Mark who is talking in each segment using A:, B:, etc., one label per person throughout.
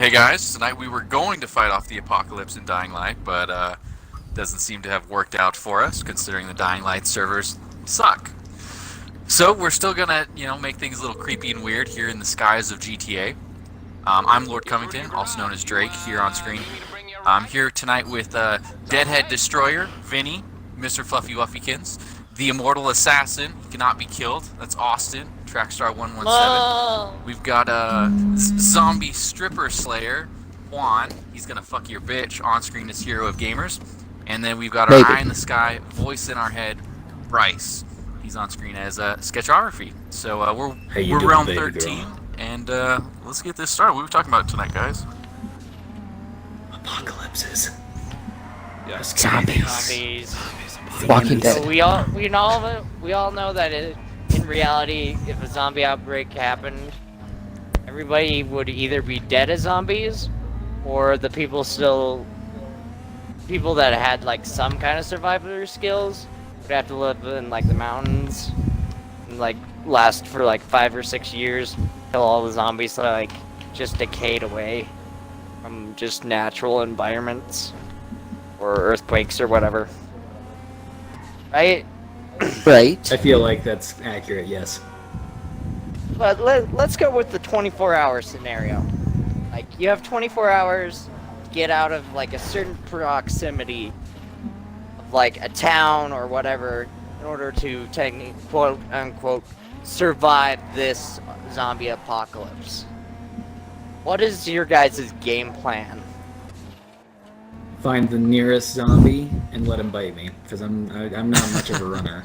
A: Hey guys, tonight we were going to fight off the apocalypse in Dying Light, but doesn't seem to have worked out for us, considering the Dying Light servers suck. So we're still gonna, make things a little creepy and weird here in the skies of GTA. I'm Lord Covington, also known as Drake, here on screen. I'm here tonight with Deadhead Destroyer, Vinny, Mr. Fluffy Wuffykins, the Immortal Assassin, he cannot be killed, that's Austin, Trackstar 117. We've got Zombie Stripper Slayer, Juan, he's gonna fuck your bitch, on screen as Hero of Gamers. And then we've got our eye in the sky, voice in our head, Bryce. He's on screen as Sketchography. So we're round 13, and let's get this started. What are we talking about tonight, guys?
B: Apocalypses.
C: Yeah.
B: Zombies.
D: Walking Dead.
C: So we all know that in reality, if a zombie outbreak happened, everybody would either be dead as zombies, or the people that had like some kind of survivor skills would have to live in like the mountains and like last for like 5 or 6 years till all the zombies like just decayed away from just natural environments or earthquakes or whatever. Right?
D: Right.
B: I feel like that's accurate, yes.
C: But let's go with the 24-hour scenario. Like, you have 24 hours to get out of, like, a certain proximity of, like, a town or whatever in order to, quote-unquote, survive this zombie apocalypse. What is your guys' game plan?
B: Find the nearest zombie and let him bite me, because I'm not much of a runner,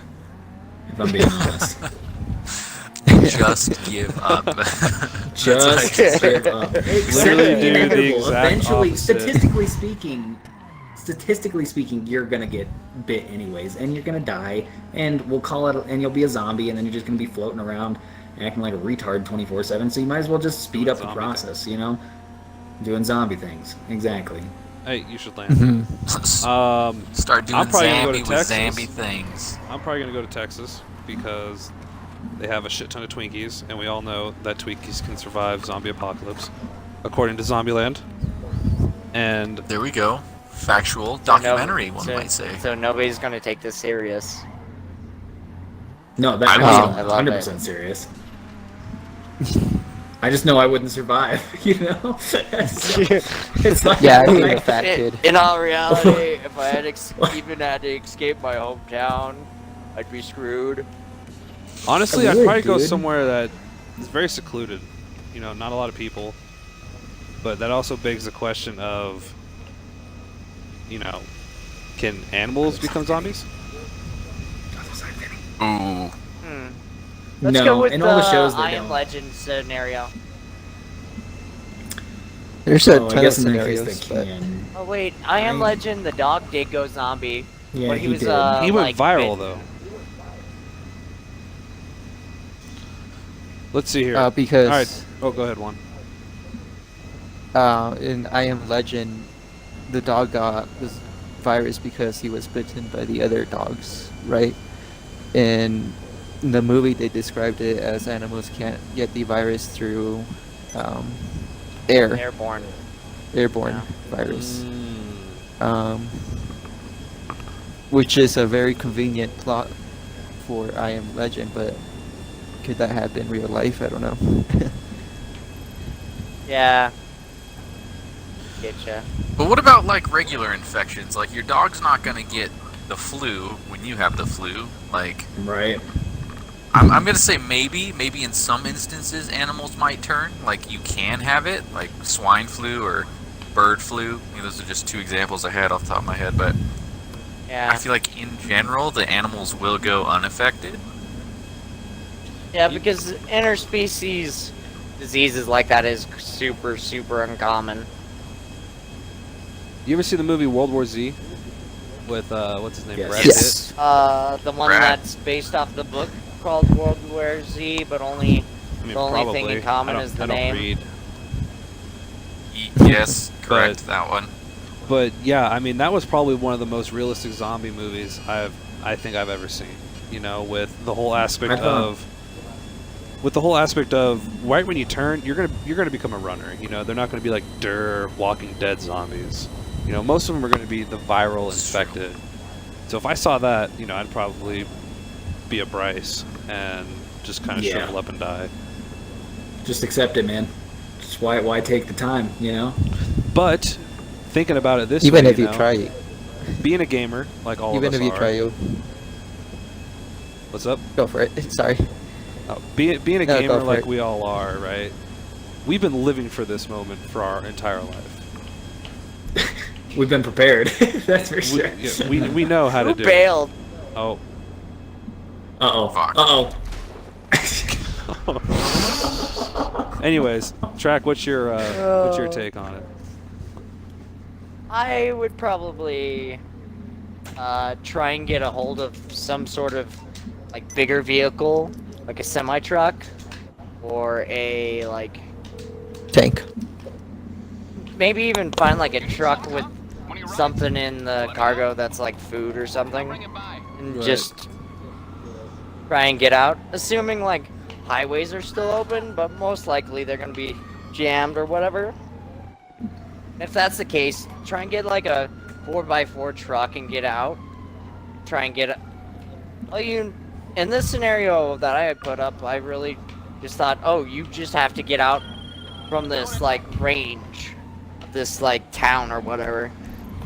B: if I'm being honest.
A: Just give up.
B: Just give up.
E: Literally do the exact
B: Eventually,
E: opposite.
B: statistically speaking, you're gonna get bit anyways, and you're gonna die, and we'll call it, and you'll be a zombie, and then you're just gonna be floating around, acting like a retard 24/7. So you might as well just speed up the process, doing zombie things. Exactly.
E: Hey, you should land.
A: Start doing
E: I'm probably gonna go
A: Zambi
E: to
A: with
E: Texas.
A: Zambi things.
E: I'm probably gonna go to Texas because they have a shit ton of Twinkies, and we all know that Twinkies can survive zombie apocalypse, according to Zombieland. And
A: There we go. Factual documentary, one might say.
C: So nobody's gonna take this serious.
B: No,
A: I
B: I'm
C: love
B: 100% serious. I just know I wouldn't survive, It's like,
D: Yeah, I being a fat kid.
C: In all reality, if I had even had to escape my hometown, I'd be screwed.
E: honestly,
B: I
E: I'd
B: would,
E: probably go
B: dude.
E: somewhere that is very secluded. Not a lot of people. But that also begs the question of, can animals become zombies?
A: Ooh.
C: Let's
B: No,
C: go with
B: in
C: the
B: all the shows they
C: I Am
B: don't.
C: Legend scenario.
D: There's a
B: I
D: ton of
B: guess in that case
D: scenarios,
B: they
D: but
B: can.
C: Oh wait, I Am
B: Right.
C: Legend, the dog did go zombie.
B: Yeah,
C: but
B: he
C: was
B: did.
E: He went
C: like,
E: viral,
C: bit-
E: though. Let's see here.
D: because
E: All right. Oh, go ahead, Juan.
D: in I Am Legend, the dog got this virus because he was bitten by the other dogs, right? In the movie, they described it as animals can't get the virus through
C: Airborne.
D: airborne virus,
E: Mm.
D: which is a very convenient plot for I Am Legend, but could that happen in real life? I don't know.
C: Yeah. Getcha.
A: But what about like regular infections? Like your dog's not gonna get the flu when you have the flu. Like
B: Right.
A: I'm gonna say maybe in some instances animals might turn. Like you can have it, like swine flu or bird flu. Those are just two examples I had off the top of my head. But
C: Yeah.
A: I feel like in general the animals will go unaffected.
C: Yeah, because interspecies diseases like that is super, super uncommon.
E: You ever see the movie World War Z with what's his name?
B: Yes.
E: Brad
D: Yes.
C: The one
A: Brad.
C: that's based off the book called World War Z, but only
E: Pitt? I mean,
C: the only
E: probably.
C: thing in common
E: I don't,
C: is the
E: I don't
C: name.
E: read.
A: Yes, correct, that one.
E: But yeah, I mean that was probably one of the most realistic zombie movies I think I've ever seen. With the whole aspect
B: I thought-
E: of with the whole aspect of right when you turn, you're gonna become a runner. You know, they're not gonna be like Walking Dead zombies. You know, most of them are gonna be the viral infected. So if I saw that, you know, I'd probably be a Bryce and just kind of shrivel up and die.
B: Just accept it, man. Just why take the time, you know?
E: But thinking about it this
D: Even
E: way,
D: if you
E: know,
D: try,
E: being a gamer like all
D: even
E: of us
D: if you
E: are.
D: try, you
E: What's up?
D: go for it. Sorry.
E: Being a
D: No,
E: gamer
D: go for
E: like
D: it.
E: we all are, right? We've been living for this moment for our entire life.
B: We've been prepared. That's for sure.
E: We know how to
C: Who
E: do
C: bailed?
E: it. Oh.
B: Uh-oh.
A: Fuck.
B: Uh-oh.
E: Anyways, Track, what's your take on it?
C: I would probably try and get a hold of some sort of like bigger vehicle, like a semi truck, or a like
D: Tank.
C: maybe even find like a truck with something in the cargo that's like food or something, and
E: Right.
C: just try and get out. Assuming like highways are still open, but most likely they're gonna be jammed or whatever. If that's the case, try and get like a 4x4 truck and get out. Try and get. Well, in this scenario that I had put up, I really just thought, oh, you just have to get out from this like range, this like town or whatever.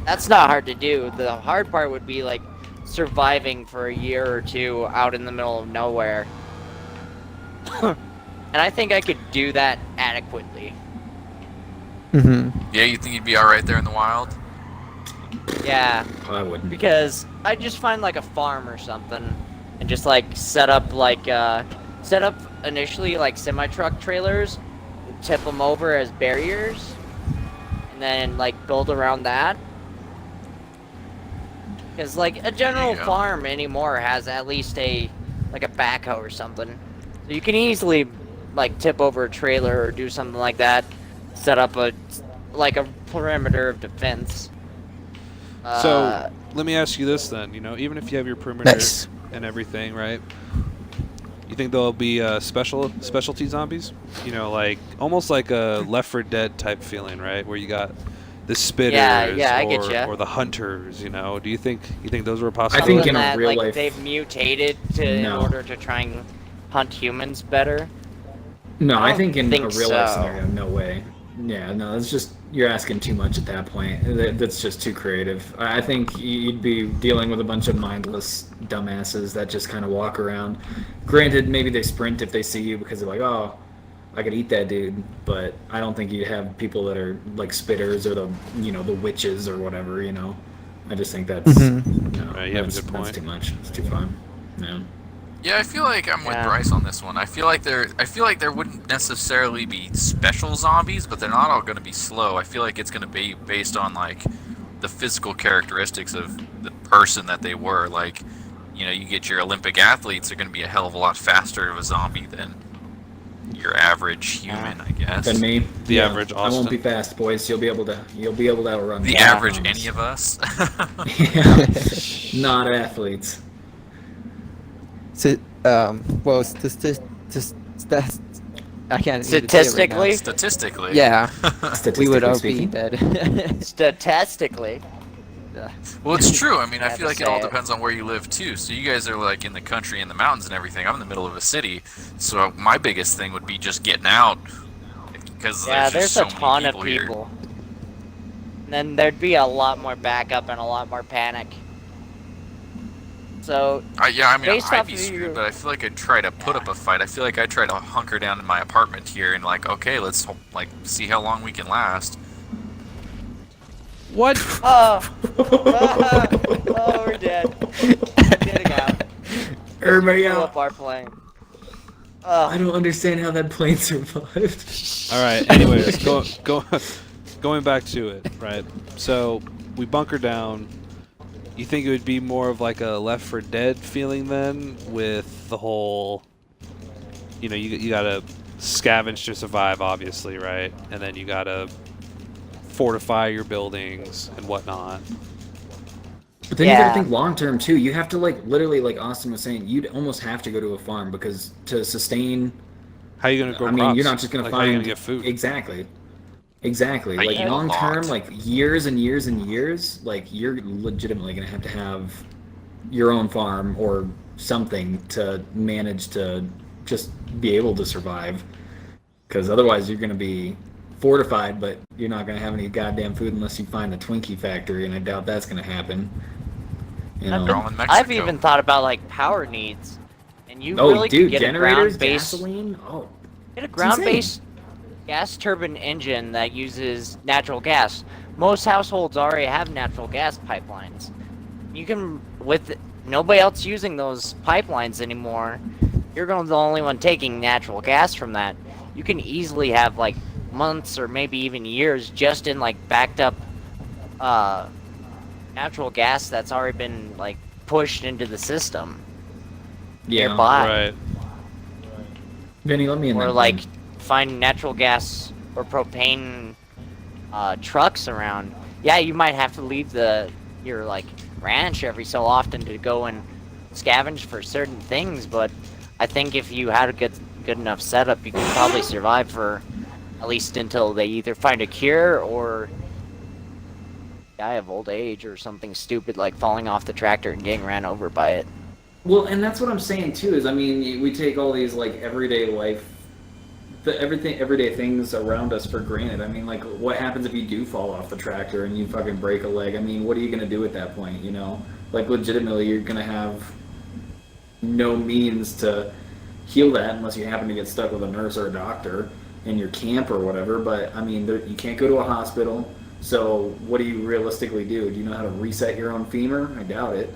C: That's not hard to do. The hard part would be like surviving for a year or two out in the middle of nowhere. And I think I could do that adequately.
D: Mm-hmm.
A: Yeah, you think you'd be all right there in the wild?
C: Yeah,
B: I wouldn't.
C: because I just find like a farm or something, and just like set up initially like semi truck trailers, and tip them over as barriers, and then like build around that. Because like a general
A: Yeah.
C: farm anymore has at least a backhoe or something, so you can easily like tip over a trailer or do something like that, set up a perimeter of defense.
E: So let me ask you this then. You know, even if you have your perimeter
D: Nice.
E: and everything, right? You think there'll be specialty zombies? You know, like almost like a Left 4 Dead type feeling, right? Where you got the spitters
C: Yeah, I get ya.
E: or the hunters. You know, do you think those were possible?
B: I think
C: Other
B: in
C: than
B: a
C: that,
B: real
C: like,
B: life-
C: they've mutated in
B: No.
C: order to try and hunt humans better.
B: No,
C: I
B: I
C: don't
B: think in
C: think
B: a real life
C: so.
B: scenario, no way. Yeah, no, it's just you're asking too much at that point. That's just too creative. I think you'd be dealing with a bunch of mindless dumbasses that just kind of walk around. Granted, maybe they sprint if they see you because they're like, "Oh, I could eat that dude," but I don't think you'd have people that are like spitters or the witches or whatever. You know, I just think that's no,
E: Right, you have a good
B: that's
E: point.
B: too much. It's too fun. Yeah.
A: Yeah, I feel like I'm with
C: Yeah.
A: Bryce on this one. I feel like there wouldn't necessarily be special zombies, but they're not all going to be slow. I feel like it's going to be based on like the physical characteristics of the person that they were. Like, you know, you get your Olympic athletes are going to be a hell of a lot faster of a zombie than your average human, I guess.
B: Than me,
E: The average
B: I won't be
E: Austin.
B: fast, boys. You'll be able to outrun
A: The
B: me.
A: average
B: I
A: any of us.
B: Yeah, not athletes.
D: So, well, I can't even say it right now.
C: Statistically?
A: Statistically.
D: Yeah, we would
B: Statistically
D: all be
B: speaking.
D: dead.
C: Statistically.
A: Well, it's true. I mean, I
C: Had
A: feel
C: to
A: like it
C: say
A: all
C: it.
A: depends on where you live too. So you guys are like in the country, in the mountains, and everything. I'm in the middle of a city, so my biggest thing would be just getting out because
C: Yeah,
A: there's
C: there's
A: just
C: a
A: so
C: ton
A: many
C: of
A: people here.
C: people. And then there'd be a lot more backup and a lot more panic. So,
A: Yeah, I mean,
C: Based
A: I'd
C: off
A: be
C: of
A: screwed,
C: your-
A: but I feel like I'd try to put up a fight. I feel like I'd try to hunker down in my apartment here and like, okay, let's like see how long we can last.
E: What?
C: oh, we're dead. Getting out.
B: Everybody
C: Blew
B: out.
C: up our plane.
B: I don't understand how that plane survived.
E: All right. Anyways, going back to it, right? So we bunker down. You think it would be more of like a Left 4 Dead feeling then, with the whole, you know, you gotta scavenge to survive, obviously, right? And then you gotta fortify your buildings and whatnot.
B: But then you
C: Yeah.
B: gotta think long term too. You have to like literally, like Austin was saying, you'd almost have to go to a farm because to sustain
E: How are you gonna grow
B: I mean,
E: crops?
B: you're not just gonna
E: Like, how are you
B: find
E: gonna get food?
B: Exactly.
A: I
B: Like
A: eat a
B: long term,
A: lot.
B: like years and years and years, like you're legitimately gonna have to have your own farm or something to manage to just be able to survive. Because otherwise, you're gonna be fortified, but you're not gonna have any goddamn food unless you find the Twinkie factory, and I doubt that's gonna happen. You
C: I've
B: know.
A: They're all in
C: I've
A: Mexico.
C: even thought about like power needs, and you
B: Oh,
C: really could
B: dude,
C: get a
B: generators,
C: ground-based
B: gasoline. Oh,
C: get a
B: it's
C: ground-based gas turbine engine that uses natural gas. Most households already have natural gas pipelines. You can, with nobody else using those pipelines anymore, you're going to be the only one taking natural gas from that. You can easily have like months or maybe even years just in like backed up natural gas that's already been like pushed into the system
B: yeah.
C: nearby.
E: Right.
B: Vinny, let me in
C: Or
B: that
C: like
B: thing.
C: find natural gas or propane trucks around. Yeah, you might have to leave your like ranch every so often to go and scavenge for certain things, but I think if you had a good enough setup, you could probably survive for at least until they either find a cure or die of old age or something stupid like falling off the tractor and getting ran over by it.
B: Well, and that's what I'm saying too. Is I mean, we take all these like everyday life, everyday things around us for granted. I mean, like, what happens if you do fall off the tractor and you fucking break a leg? I mean, what are you gonna do at that point? You know, like legitimately, you're gonna have no means to heal that unless you happen to get stuck with a nurse or a doctor in your camp or whatever. But I mean, you can't go to a hospital. So what do you realistically do? Do you know how to reset your own femur? I doubt it.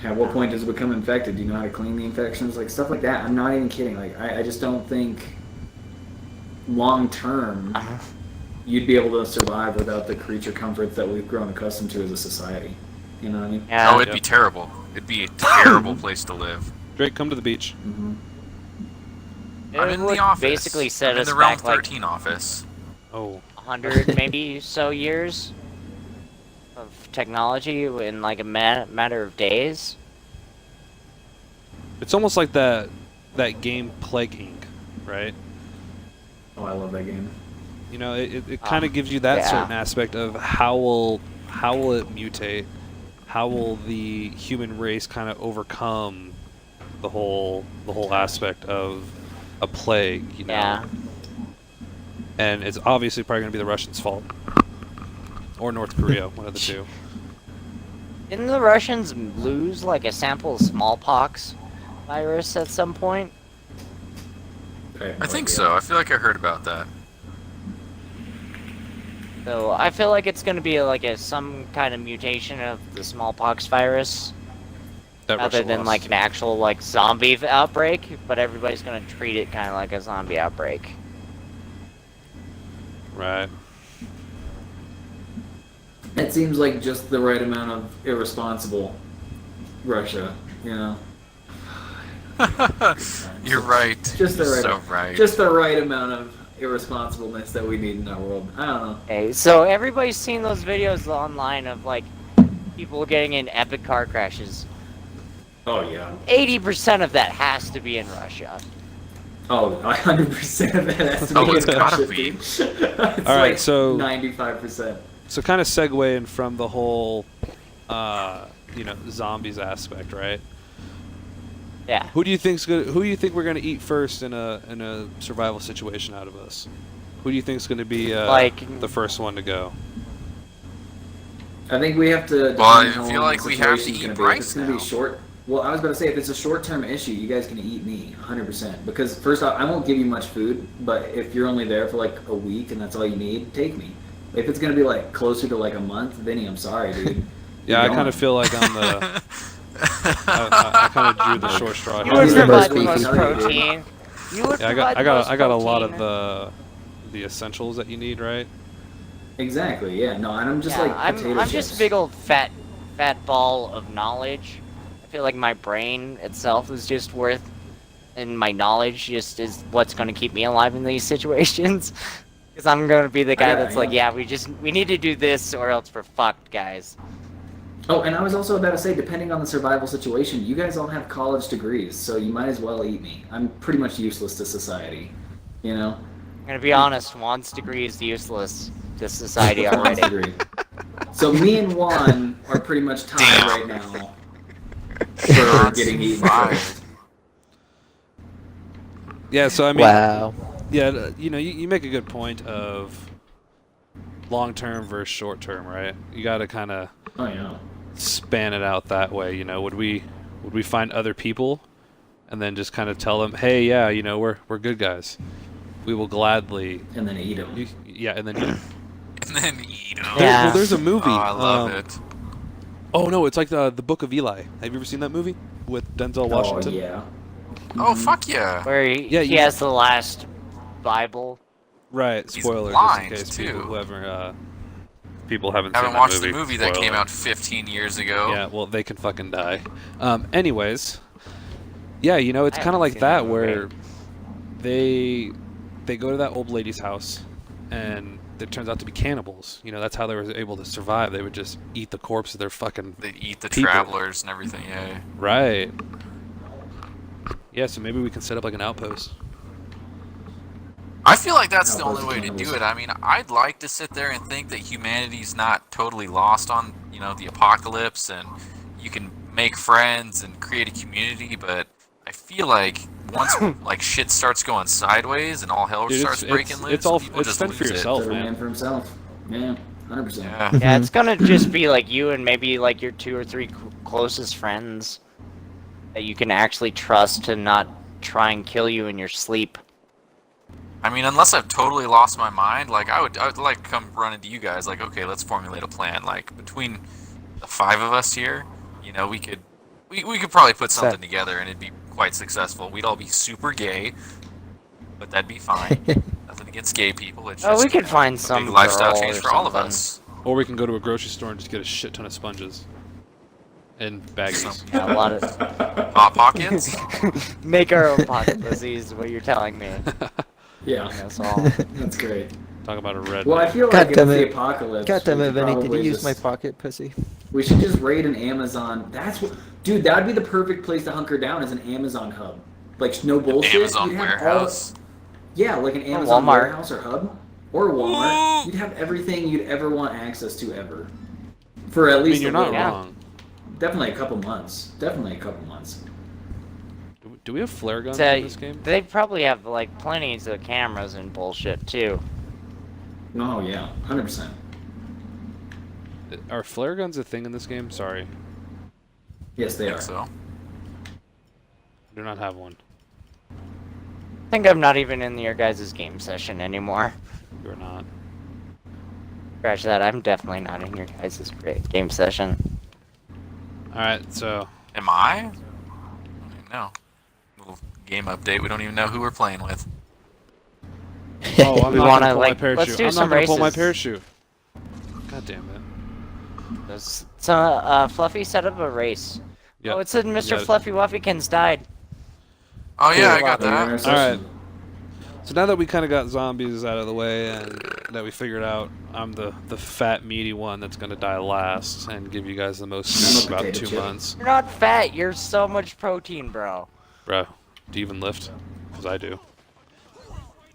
B: At what point does it become infected? Do you know how to clean the infections? Like stuff like that. I'm not even kidding. Like I just don't think long term you'd be able to survive without the creature comforts that we've grown accustomed to as a society. You know what I mean?
C: Yeah.
A: Oh, it'd be terrible. It'd be a terrible place to live.
E: Drake, come to the beach.
B: Mm-hmm.
A: I'm
C: It
A: in
C: would
A: the office.
C: basically set
A: I'm in
C: us
A: the Realm
C: back like
A: 13 office.
E: Oh.
C: 100 maybe so years of technology in like a matter of days.
E: It's almost like that game Plague Inc., right?
B: Oh, I love that game.
E: You know, it kind of gives you that
C: yeah.
E: certain aspect of how will it mutate? How will the human race kind of overcome the whole aspect of a plague? You know,
C: Yeah.
E: and it's obviously probably going to be the Russians' fault or North Korea, one of the two.
C: Didn't the Russians lose like a sample of smallpox virus at some point?
A: I think so. I feel like I heard about that.
C: So I feel like it's gonna be like some kind of mutation of the smallpox virus,
E: That
C: rather
E: Russia
C: than
E: lost.
C: like an actual like zombie outbreak. But everybody's gonna treat it kind of like a zombie outbreak.
E: Right.
B: It seems like just the right amount of irresponsible Russia, you know.
A: You're right.
B: Just the
A: You're
B: right,
A: so right.
B: just the right amount of irresponsibleness that we need in our world. I don't know.
C: Okay, so everybody's seen those videos online of like people getting in epic car crashes.
B: Oh yeah.
C: 80% of that has to be in Russia.
B: Oh, 100% of that has to be
A: Oh, it's
B: in
A: gotta
B: Russia,
A: be.
B: dude. It's
E: All right,
B: like
E: so
B: 95%.
E: So kind of segueing from the whole, zombies aspect, right?
C: Yeah.
E: Who do you think we're gonna eat first in a survival situation out of us? Who do you think's gonna be
C: Like-
E: the first one to go?
B: I think we have to.
A: Well, I
B: determine how
A: feel
B: long
A: like
B: the
A: we have to
B: situation's
A: eat
B: gonna be. If
A: rice
B: it's going to
A: now.
B: be short. Well, I was going to say if it's a short-term issue, you guys can eat me 100%. Because first off, I won't give you much food, but if you're only there for like a week and that's all you need, take me. If it's going to be like closer to like a month, Vinny, I'm sorry, dude.
E: Yeah, I
B: You're
E: kind of
B: gone.
E: feel like I'm the. I kind of drew the short straw
C: You
E: here.
C: would
B: These are
C: provide the
B: both
C: most
B: beefy.
C: protein. You would
E: Yeah,
C: provide
E: I
C: the most
E: got a lot
C: protein.
E: of the essentials that you need, right?
B: Exactly. Yeah. No, and I'm just
C: Yeah,
B: like
C: I'm
B: potato
C: just a
B: chips.
C: big old fat ball of knowledge. I feel like my brain itself is just worth, and my knowledge just is what's going to keep me alive in these situations. Because I'm going to be the guy
B: Yeah,
C: that's like,
B: yeah.
C: yeah, we need to do this or else we're fucked, guys.
B: Oh, and I was also about to say, depending on the survival situation, you guys all have college degrees, so you might as well eat me. I'm pretty much useless to society, you know?
C: I'm gonna be honest, Juan's degree is useless to society
B: Juan's
C: already.
B: degree. So me and Juan are pretty much tied
A: Damn.
B: right now for getting eaten
A: Fired.
B: first.
E: Yeah, so I mean,
D: Wow.
E: yeah, you make a good point of long term versus short term, right? You got to kind of
B: Oh, yeah.
E: span it out that way. Would we find other people and then just kind of tell them, hey, yeah, we're good guys. We will gladly.
B: And then eat them.
E: Yeah, and then eat 'em.
A: And then eat 'em.
C: Yeah.
E: Well, there's a movie.
A: Oh, I love it.
E: Oh no, it's like the Book of Eli. Have you ever seen that movie with Denzel
B: Oh,
E: Washington?
B: yeah.
A: Oh, fuck yeah.
C: Where he,
E: Yeah,
C: he
E: you-
C: has the last Bible.
E: Right.
A: He's
E: Spoiler,
A: blind,
E: just in case
A: too.
E: people haven't
A: Haven't
E: seen
A: watched
E: that movie.
A: the movie that came
E: Spoiler.
A: out 15 years ago.
E: Yeah, well, they can fucking die. Anyways, yeah, it's
C: I
E: kind of
C: haven't
E: like
C: seen
E: that
C: that movie.
E: where they go to that old lady's house, and it turns out to be cannibals. That's how they were able to survive. They would just eat the corpse of their fucking
A: They eat the
E: people.
A: travelers and everything, yeah.
E: Right. Yeah, so maybe we can set up like an outpost.
A: I feel like that's the
B: Outpost
A: only way to
B: cannibals.
A: do it. I mean, I'd like to sit there and think that humanity's not totally lost on, the apocalypse, and you can make friends and create a community, but I feel like once like shit starts going sideways and all hell
E: Dude,
A: starts breaking loose, people
E: it's
A: just
E: fend for
A: lose it.
E: yourself,
B: Every man
E: man.
B: for himself. Yeah, 100%.
A: Yeah.
C: Yeah, it's gonna just be like you and maybe like your 2 or 3 closest friends that you can actually trust to not try and kill you in your sleep.
A: I mean, unless I've totally lost my mind, like I would like to come run into you guys. Like, okay, let's formulate a plan. Like between the 5 of us here, we could probably put something together and it'd be quite successful. We'd all be super gay, but that'd be fine. Nothing against gay people. It's just
C: Oh, we could find
A: a
C: some
A: big lifestyle
C: girl
A: change
C: or
A: for all of
C: something.
A: us.
E: Or we can go to a grocery store and just get a shit ton of sponges. And baggies.
C: Yeah, a lot of
A: Hot pockets.
C: make our own pocket pussy is what you're telling me.
B: Yeah,
C: That's all.
B: that's great.
E: Talk about a red.
B: Well, I feel
D: God
B: like if it's
D: damn
B: the
D: it.
B: apocalypse,
D: God damn
B: we
D: it,
B: could
D: Vinny, did you
B: probably
D: use my
B: just-
D: pocket pussy?
B: We should just raid an Amazon. That's what, dude. That'd be the perfect place to hunker down, as an Amazon hub. Like no bullshit.
A: Amazon
B: You'd have
A: warehouse.
B: Yeah, like an Amazon
C: Walmart.
B: warehouse or hub, or Walmart. You'd have everything you'd ever want access to ever, for at
E: I
B: least
E: mean, you're
B: a
E: not
B: little-
C: Yeah.
E: wrong.
B: Definitely a couple months. Definitely a couple months.
E: Do we have flare guns
C: So,
E: in this game?
C: they probably have like plenty of cameras and bullshit too.
B: Oh yeah, 100%.
E: Are flare guns a thing in this game? Sorry,
B: Yes, they
A: I think
B: are.
A: so.
E: I do not have one.
C: I think I'm not even in your guys' game session anymore.
E: You're not.
C: Scratch that, I'm definitely not in your guys' game session.
E: Alright, so.
A: Am I? I don't even know. Little game update. We don't even know who we're playing with.
E: Oh, I'm
C: We
E: not
C: wanna,
E: gonna pull my
C: like,
E: parachute.
C: let's do
E: I'm
C: some
E: not gonna pull my
C: races.
E: parachute. God damn it.
C: So, Fluffy set up a race.
E: Yeah.
C: Oh, it said
E: you
C: Mr.
E: got it.
C: Fluffy Wuffykins died.
A: Oh yeah, I
C: Cool.
A: got
B: Maybe in our
A: that.
B: session.
E: So now that we kind of got zombies out of the way and that we figured out I'm the fat meaty one that's gonna die last and give you guys the most
B: I'm
E: sleep
B: a
E: about
B: potato
E: 2
B: chip.
E: months.
C: You're not fat, you're so much protein, bro.
E: Bro, do you even lift? Because I do.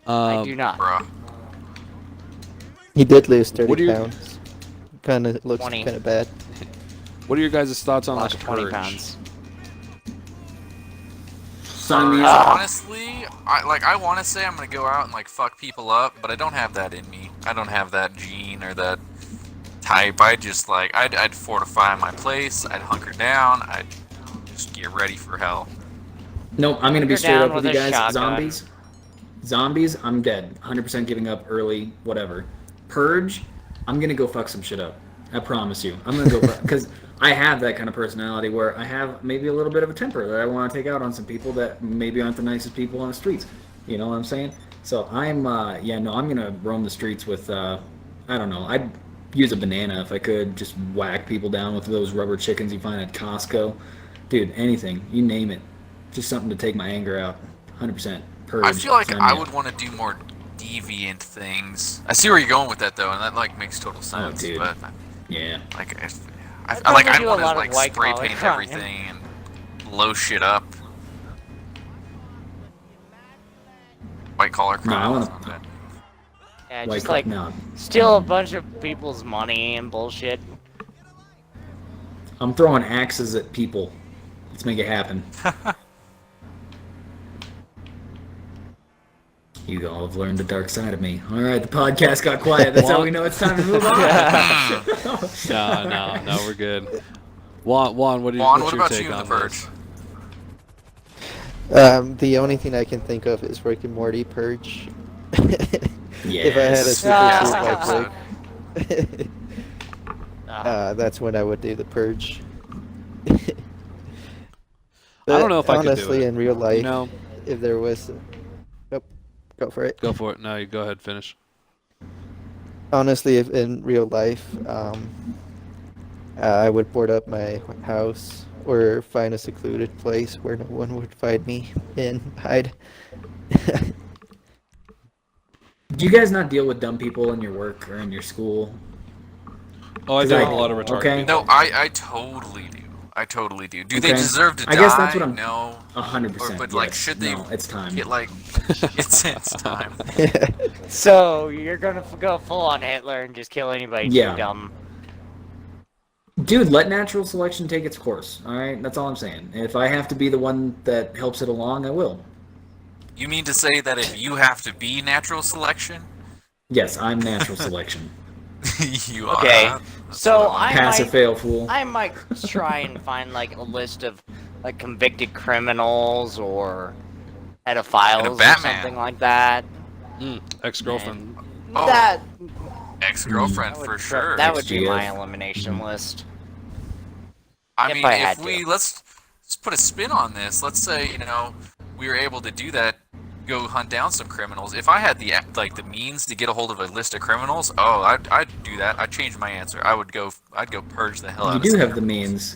C: I do not.
A: Bruh.
D: He did lose 30
E: What do you-
D: pounds. Kind of looks
C: 20.
D: kind of bad.
E: What are your guys' thoughts on like
C: Lost
E: a
C: 20
E: purge?
C: pounds.
B: Sign me
A: Purge,
B: up.
A: honestly, I want to say I'm gonna go out and like fuck people up, but I don't have that in me. I don't have that gene or that type. I just like I'd fortify my place. I'd hunker down. I'd just get ready for hell.
B: No, I'm gonna be
C: You're
B: straight
C: down
B: up with you
C: with a
B: guys.
C: shotgun.
B: Zombies, I'm dead. 100% giving up early, whatever. Purge, I'm gonna go fuck some shit up. I promise you. I'm gonna go because I have that kind of personality where I have maybe a little bit of a temper that I want to take out on some people that maybe aren't the nicest people on the streets. You know what I'm saying? So I'm I'm gonna roam the streets with I don't know. I'd use a banana if I could. Just whack people down with those rubber chickens you find at Costco. Dude, anything, you name it. Just something to take my anger out. 100%. Purge.
A: I feel like
B: sign
A: I
B: me
A: would
B: up.
A: want to do more deviant things. I see where you're going with that though, and that like makes total sense.
B: dude.
A: But
B: Yeah.
A: like, I
C: probably
A: like I
C: do a
A: want to
C: lot of
A: like
C: white
A: spray
C: collar
A: paint
C: crime.
A: everything and blow shit up. White collar crime.
B: No, I wanna-
A: that's not bad.
C: Yeah,
B: Like,
C: just like
B: no.
C: steal a bunch of people's money and bullshit.
B: I'm throwing axes at people. Let's make it happen. You all have learned the dark side of me. All right, the podcast got quiet. That's how we know it's time to move on.
E: No, we're good. Juan, what's
A: What
E: your
A: about
E: take
A: you in the
E: on
A: Purge?
E: this?
D: The only thing I can think of is Rick and Morty Purge.
B: Yes.
D: If I had a
C: Ah.
D: super suit like Rick, that's when I would do the Purge.
E: I don't know if I could do
D: honestly,
E: it.
D: in real life,
E: You know,
D: if there was, go for it.
E: go for it. No, you go ahead, finish.
D: Honestly, if in real life, I would board up my house or find a secluded place where no one would find me and hide.
B: Do you guys not deal with dumb people in your work or in your school?
E: Oh, I
B: Is
E: do
B: that-
E: have a lot of retarded
B: okay.
E: people.
A: No, I totally do. I totally do. Do they
B: Okay.
A: deserve to die?
B: I guess that's what I'm-
A: No.
B: 100%.
A: But like,
B: yes.
A: should they
B: No, it's time.
A: get like? It's time.
C: So you're gonna go full on Hitler and just kill anybody
B: Yeah.
C: too dumb.
B: Dude, let natural selection take its course. All right, that's all I'm saying. If I have to be the one that helps it along, I will.
A: You mean to say that if you have to be natural selection,
B: Yes, I'm natural selection.
A: you are?
C: Okay,
A: huh? That's
C: so
A: what I'm-
B: Pass or
C: might-
B: fail, fool.
C: I might try and find like a list of like convicted criminals or pedophiles or
A: Batman.
C: something like that.
E: Ex-girlfriend.
A: Oh.
C: That
A: ex-girlfriend
C: that
A: for
C: would-
A: sure.
C: That would be
B: XGF.
C: my elimination list.
A: I
C: if
A: mean,
C: I had
A: if we
C: to.
A: let's put a spin on this. Let's say we were able to do that, go hunt down some criminals. If I had the means to get a hold of a list of criminals, I'd do that. I'd change my answer. I'd go purge the hell out
B: You
A: of
B: do
A: some
B: have the
A: criminals.
B: means.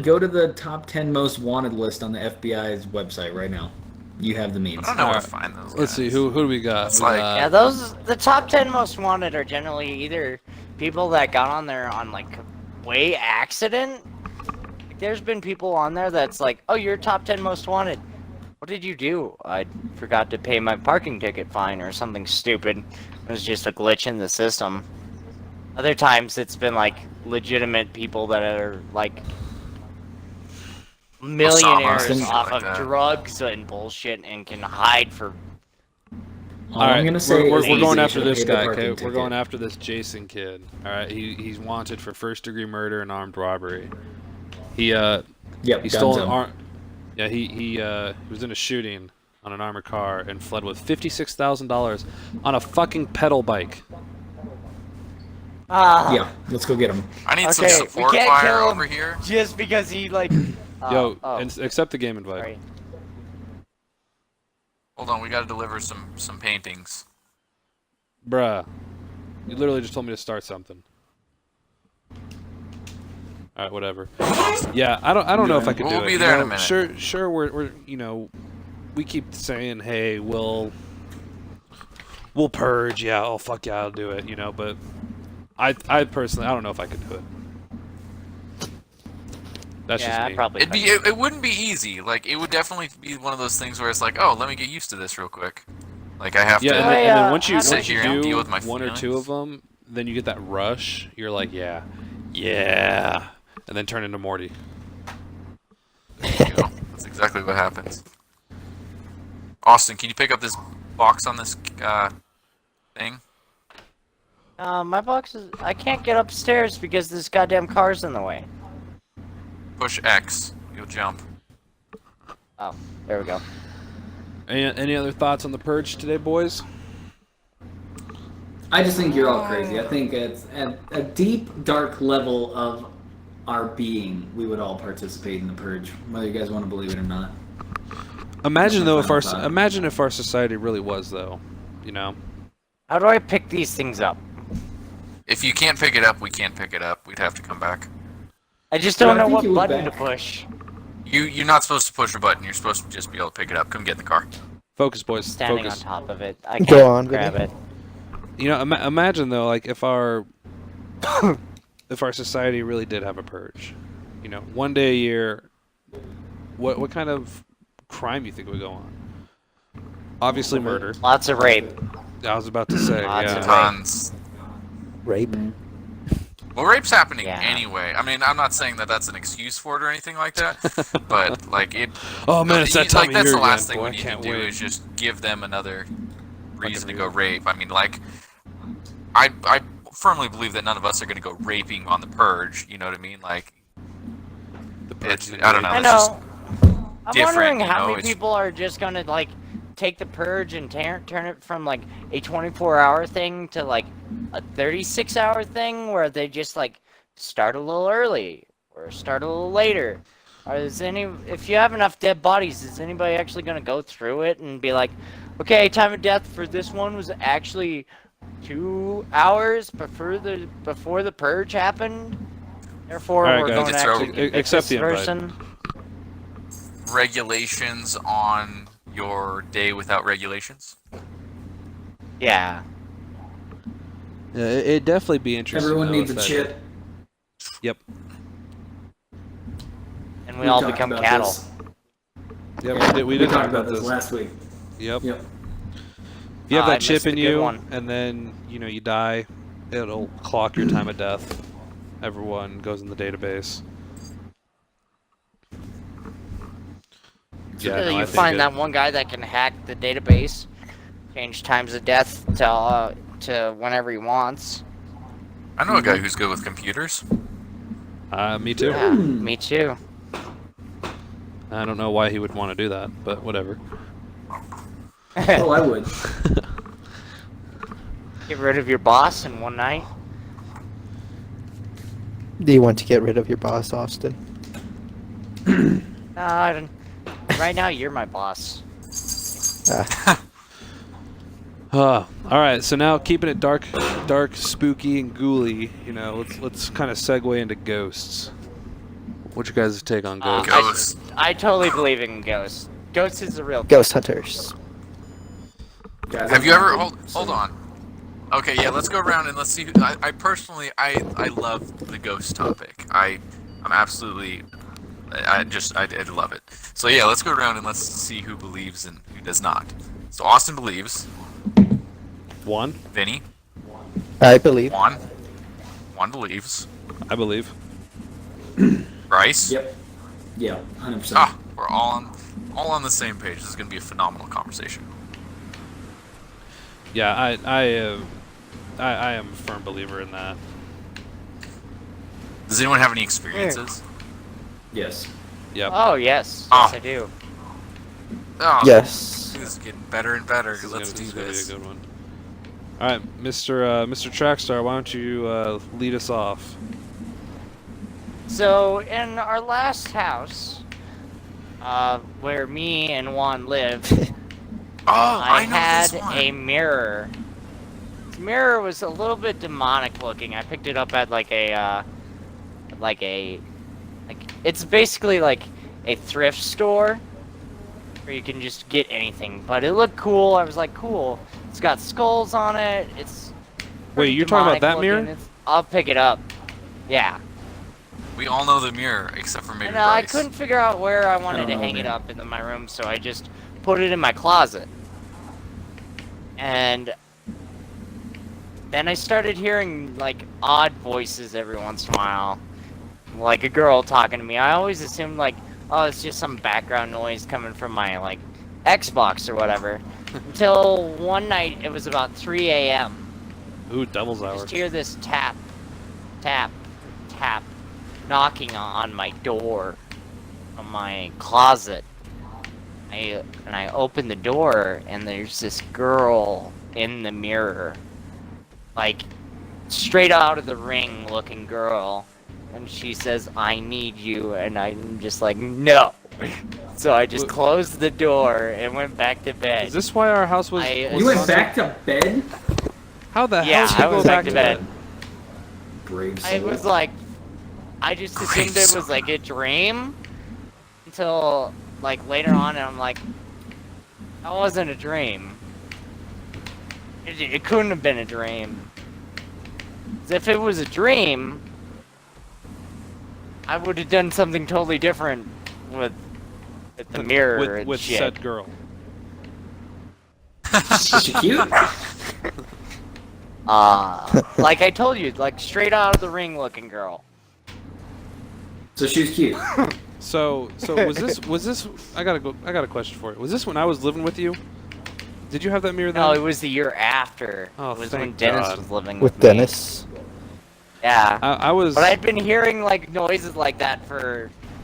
B: Go to the top 10 most wanted list on the FBI's website right now. You have the means.
A: I don't know where to
E: Alright.
A: find those.
E: Let's see,
A: guys.
E: who do we got?
A: It's
E: We
A: like-
E: got-
C: Yeah, the top 10 most wanted are generally either people that got on there on like way accident. Like, there's been people on there that's like, oh, you're top 10 most wanted. What did you do? I forgot to pay my parking ticket fine or something stupid. It was just a glitch in the system. Other times it's been like legitimate people that are like millionaires
B: Something
C: off
A: like
C: of
A: that.
C: drugs and bullshit and can hide for.
B: All
E: All right,
B: I'm gonna say
E: we're
B: is
E: going
B: they
E: after
B: should
E: this
B: pay the
E: guy.
B: parking
E: Okay, we're
B: ticket.
E: going after this Jason kid. All right, he's wanted for first-degree murder and armed robbery. He
B: Yep,
E: stole an
B: Dunzo.
E: arm. Yeah, he was in a shooting on an armored car and fled with $56,000 on a fucking pedal bike.
C: Ah,
B: Yeah, let's go get him.
A: I need some
C: okay, we
A: support
C: can't
A: fire
C: kill him
A: over here.
C: just because he like.
E: Yo,
C: oh,
E: accept the game invite.
C: sorry.
A: Hold on, we gotta deliver some paintings.
E: Bruh, you literally just told me to start something. All right, whatever. Yeah, I don't know if I could do
A: We'll
E: it.
A: be
E: you
A: there in a
E: know?
A: minute.
E: Sure, we're we keep saying, hey, we'll purge. Yeah, oh fuck yeah, I'll do it. But I personally, I don't know if I could do it. That's
C: Yeah,
E: just me.
C: probably.
A: It wouldn't be easy. Like it would definitely be one of those things where it's like, oh, let me get used to this real quick. Like I have
E: Yeah,
A: to.
E: and then
C: I,
E: once you
C: sit
A: here and deal
E: do
A: with my
E: one or two
A: feelings.
E: of them, then you get that rush. You're like, yeah, and then turn into Morty.
A: That's exactly what happens. Austin, can you pick up this box on this thing?
C: My box is. I can't get upstairs because this goddamn car's in the way.
A: Push X. You'll jump.
C: Oh, there we go.
E: Any other thoughts on the purge today, boys?
B: I just think you're all crazy. I think it's at a deep, dark level of our being, we would all participate in the purge, whether you guys want to believe it or not.
E: Imagine though
B: That's my final
E: if our society really was though,
C: How do I pick these things up?
A: If you can't pick it up, we can't pick it up. We'd have to come back.
C: I just
B: Well,
C: don't
B: I
C: know
B: think
C: what
B: you look
C: button to
B: back.
C: push.
A: You're not supposed to push a button. You're supposed to just be able to pick it up. Come get in the car.
E: Focus, boys.
C: Standing
E: Focus.
C: on top of it, I
D: Go
C: can't
D: on,
C: grab
D: Vinny.
C: it.
E: Imagine though, like if our if our society really did have a purge, one day a year, what kind of crime you think would go on? Obviously murder.
C: Lots of rape.
E: I was about to say,
C: Lots
E: yeah.
C: of
A: Tons.
D: Rape.
A: Well, rape's happening
C: Yeah.
A: anyway. I mean, I'm not saying that that's an excuse for it or anything like that, but like it.
E: Oh man, it's that time
A: like that's
E: of
A: the
E: year
A: last
E: again.
A: thing
E: Boy,
A: we
E: I
A: need to
E: can't
A: do
E: wait.
A: is just give them another reason to go
E: reason.
A: rape. I mean, like, I firmly believe that none of us are going to go raping on the purge. You know what I mean? Like,
E: The purge
A: it's
E: is
A: I don't know.
C: I
A: It's just
C: know. I'm
A: different,
C: wondering
A: you
C: how
A: know,
C: many
A: it's-
C: people are just gonna like take the purge and turn it from like a 24-hour thing to like a 36-hour thing where they just like start a little early or start a little later. Or if you have enough dead bodies, is anybody actually gonna go through it and be like, okay, time of death for this one was actually 2 hours before the purge happened? Therefore,
E: All right,
C: we're
E: guys,
C: going to
A: it's
C: actually
A: over.
C: convict
E: Accept
C: this
E: the invite.
C: person.
A: regulations on your day without regulations.
C: Yeah.
E: Yeah, it'd definitely be interesting.
B: Everyone
E: though,
B: needs a
E: if that-
B: chip.
E: Yep.
C: And we all
B: talked
C: become
B: about
C: cattle.
B: this.
E: Yep.
B: Yeah,
E: We did talk
B: talked
E: about this.
B: last week.
E: Yep.
B: Yep.
E: If you have
C: I
E: that chip
C: missed
E: in
C: the good
E: you,
C: one.
E: and then you die, it'll clock your time of death. Everyone goes in the database. Yeah, no,
C: you
E: I think
C: find
E: it-
C: that one guy that can hack the database, change times of death to whenever he wants.
A: I know a guy who's good with computers.
E: Me too.
C: Yeah, me too.
E: I don't know why he would want to do that, but whatever.
B: Oh, I would.
C: Get rid of your boss in one night.
D: Do you want to get rid of your boss, Austin?
C: No, I don't. Right now, you're my boss.
E: All right, so now keeping it dark, spooky, and ghouly. Let's kind of segue into ghosts. What's your guys' take on ghosts?
A: Ghosts.
C: I totally believe in ghosts. Ghosts is a real.
D: Ghost hunters.
B: Guys,
A: Have
B: I'm
A: you ever
B: haunted,
A: hold
B: so-
A: on? Okay, yeah, let's go around and let's see. I personally, I love the ghost topic. I'm absolutely, I love it. So yeah, let's go around and let's see who believes and who does not. So Austin believes.
E: One,
A: Vinny.
D: I believe.
A: Juan believes.
E: I believe.
A: Bryce.
B: Yep. Yeah, 100%.
A: Ah, we're all on the same page. This is going to be a phenomenal conversation.
E: Yeah, I am a firm believer in that.
A: Does anyone have any experiences?
B: Yes.
E: Yep.
C: Oh yes,
A: Ah.
C: yes I do.
A: Oh,
D: Yes.
A: This is getting better and better.
E: This is
A: Let's
E: gonna-
A: do
E: this is
A: this.
E: gonna be a good one. All right, Mr. Trackstar, why don't you lead us off?
C: So in our last house, where me and Juan lived,
A: Oh,
C: I
A: I know
C: had
A: this one.
C: a mirror. The mirror was a little bit demonic looking. I picked it up at it's basically like a thrift store where you can just get anything. But it looked cool. I was like, cool. It's got skulls on it. It's
E: Wait,
C: pretty
E: you're talking about
C: demonic
E: that mirror?
C: looking. I'll pick it up. Yeah.
A: We all know the mirror, except for maybe
C: And I
A: Bryce.
C: couldn't figure out where I wanted
B: don't
C: to
B: know,
C: hang it
B: man.
C: up in my room, so I just put it in my closet. And then I started hearing like odd voices every once in a while, like a girl talking to me. I always assumed like, oh, it's just some background noise coming from my like Xbox or whatever. Until one night, it was about 3 a.m.
E: Ooh, devil's
C: I
E: hour.
C: just hear this tap, tap, tap, knocking on my door from my closet. I open the door and there's this girl in the mirror, like straight out of the Ring looking girl, and she says, "I need you," and I'm just like, no. So I just closed the door and went back to bed.
E: Is this why our house was?
C: I-
B: You went back to bed?
E: How the
C: Yeah,
E: hell did you
C: I
E: go
C: went
E: back
C: back to bed.
B: Brave soul.
C: I was like, I just assumed it was like a dream until like later on, and I'm like, that wasn't a dream. It couldn't have been a dream. 'Cause if it was a dream, I would have done something totally different with the mirror and
E: with
C: shit.
E: said girl.
B: Is she cute?
C: Like I told you, like straight out of the ring looking girl.
B: So she was cute.
E: So was this? I got a question for you. Was this when I was living with you? Did you have that mirror then?
C: No, it was the year after.
E: Oh,
C: it was
E: thank
C: when Dennis
E: God.
C: was living
D: With
C: me.
D: Dennis.
C: Yeah.
E: I was.
C: But I'd been hearing like noises like that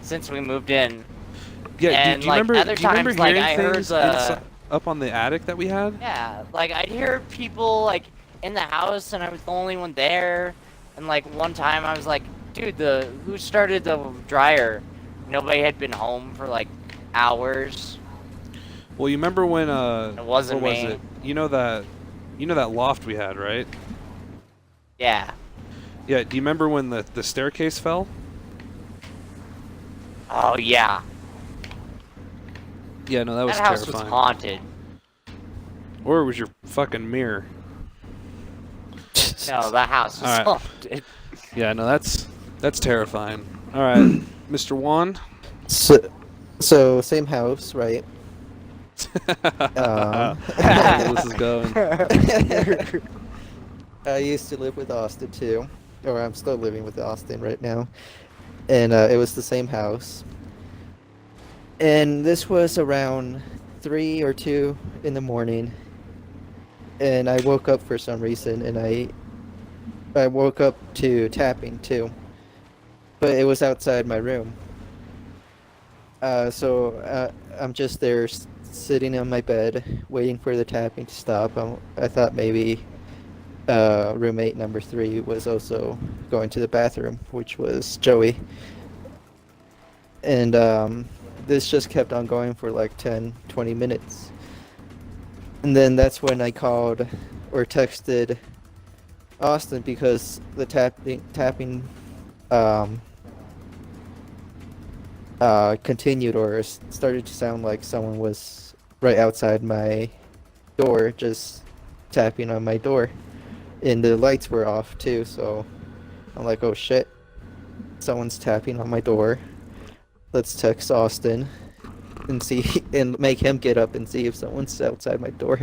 C: since we moved in.
E: Yeah.
C: and,
E: Do you
C: like,
E: remember?
C: other
E: Do you remember
C: times, like,
E: hearing
C: I heard
E: things up on the attic that we had?
C: Yeah, like I'd hear people like in the house, and I was the only one there. And like one time, I was like, "Dude, who started the dryer?" Nobody had been home for like hours.
E: Well, you remember when
C: It wasn't
E: what was
C: me.
E: it? You know that loft we had, right?
C: Yeah.
E: Yeah. Do you remember when the staircase fell?
C: Oh yeah.
E: Yeah. No, that was
C: That house
E: terrifying.
C: was haunted.
E: Or it was your fucking mirror.
C: No, the house was
E: All right.
C: haunted.
E: Yeah. No, that's terrifying. All right, Mr. Juan.
D: So same house, right?
E: Where this is going.
D: I used to live with Austin too, or I'm still living with Austin right now, and it was the same house. And this was around 3 or 2 in the morning, and I woke up for some reason, and I woke up to tapping too, but it was outside my room. So I'm just there sitting on my bed, waiting for the tapping to stop. I thought maybe roommate number 3 was also going to the bathroom, which was Joey. And this just kept on going for like 10, 20 minutes. And then that's when I called or texted Austin because the tapping continued or started to sound like someone was right outside my door, just tapping on my door. And the lights were off too, so I'm like, oh shit, someone's tapping on my door. Let's text Austin and see and make him get up and see if someone's outside my door.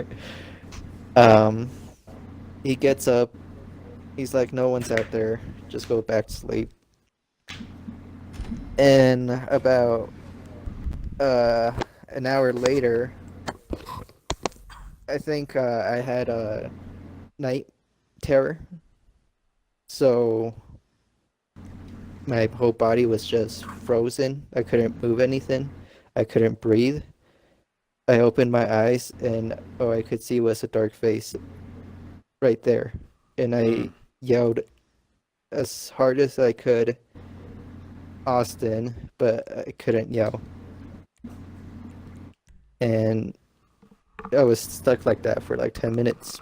D: He gets up. He's like, no one's out there. Just go back to sleep. And about an hour later, I think I had a night terror. So my whole body was just frozen. I couldn't move anything. I couldn't breathe. I opened my eyes and all I could see was a dark face right there. And I yelled as hard as I could, Austin, but I couldn't yell. And I was stuck like that for like 10 minutes.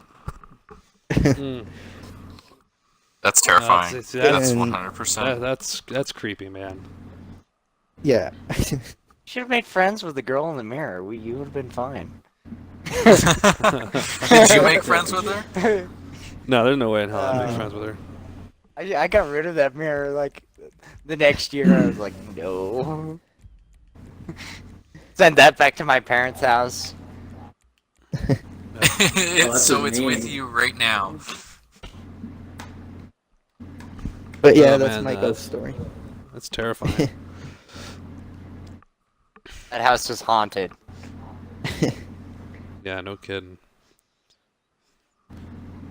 A: That's terrifying.
E: That's-
A: That's
D: and-
A: 100%.
E: That's creepy, man.
D: Yeah.
C: Should have made friends with the girl in the mirror. You would have been fine.
A: Did you make friends with her?
E: No, there's no way in hell I'd make friends with her.
C: I got rid of that mirror like the next year. I was like, no. Send that back to my parents' house.
B: that's
A: It's
B: mean.
A: with you right now.
D: But yeah,
E: Oh,
D: that's
E: man,
D: my
E: that's-
D: ghost story.
E: That's terrifying.
C: That house was haunted.
E: Yeah, no kidding.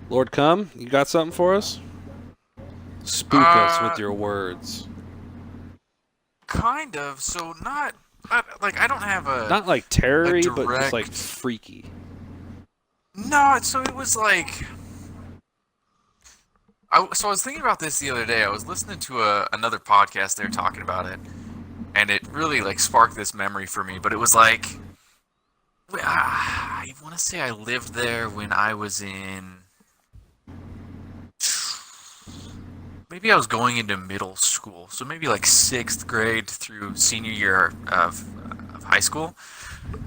E: Lord, come. You got something for us? Spook us with your words.
A: Kind of. So I don't have a.
E: Not like terrory, but just
A: direct-
E: like freaky.
A: No, so it was like. So I was thinking about this the other day. I was listening to another podcast. They were talking about it, and it really like sparked this memory for me. But it was like, I want to say I lived there when I was in. Maybe I was going into middle school, so maybe like 6th grade through senior year of high school.